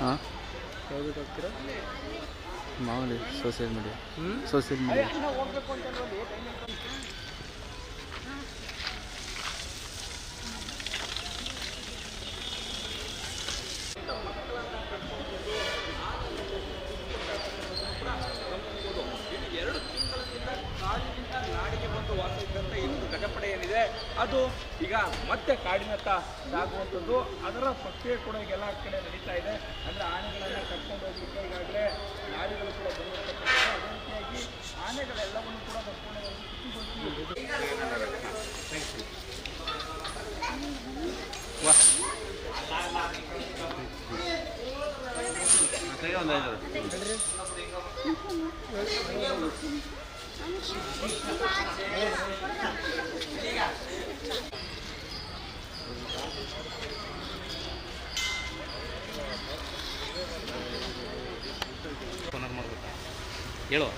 हाँ मामूली social media ನಾಡಿಗೆ ಬಂದು ವಾಸಿಸಿದಂಥ ಒಂದು ಗಜಪಡೆ ಏನಿದೆ ಅದು ಈಗ ಮತ್ತೆ ಕಾಡಿನತ್ತ ಸಾಗುವಂಥದ್ದು. ಅದರ ಪ್ರಕ್ರಿಯೆ ಕೂಡ ಈಗ ಎಲ್ಲ ಕಡೆ ನಡೀತಾ ಇದೆ. ಅಂದರೆ ಆನೆಗಳನ್ನು ಕರ್ಕೊಂಡು ಹೋಗ್ಲಿಕ್ಕೆ ಈಗಾಗಲೇ ನಾಡಿಗಳು ಕೂಡ ಬಂದಿರತಕ್ಕಂಥದ್ದು. ಅದೇ ರೀತಿಯಾಗಿ ಆನೆಗಳೆಲ್ಲವನ್ನು ಕೂಡ ಸಂಪೂರ್ಣವಾಗಿ ಹೇಳು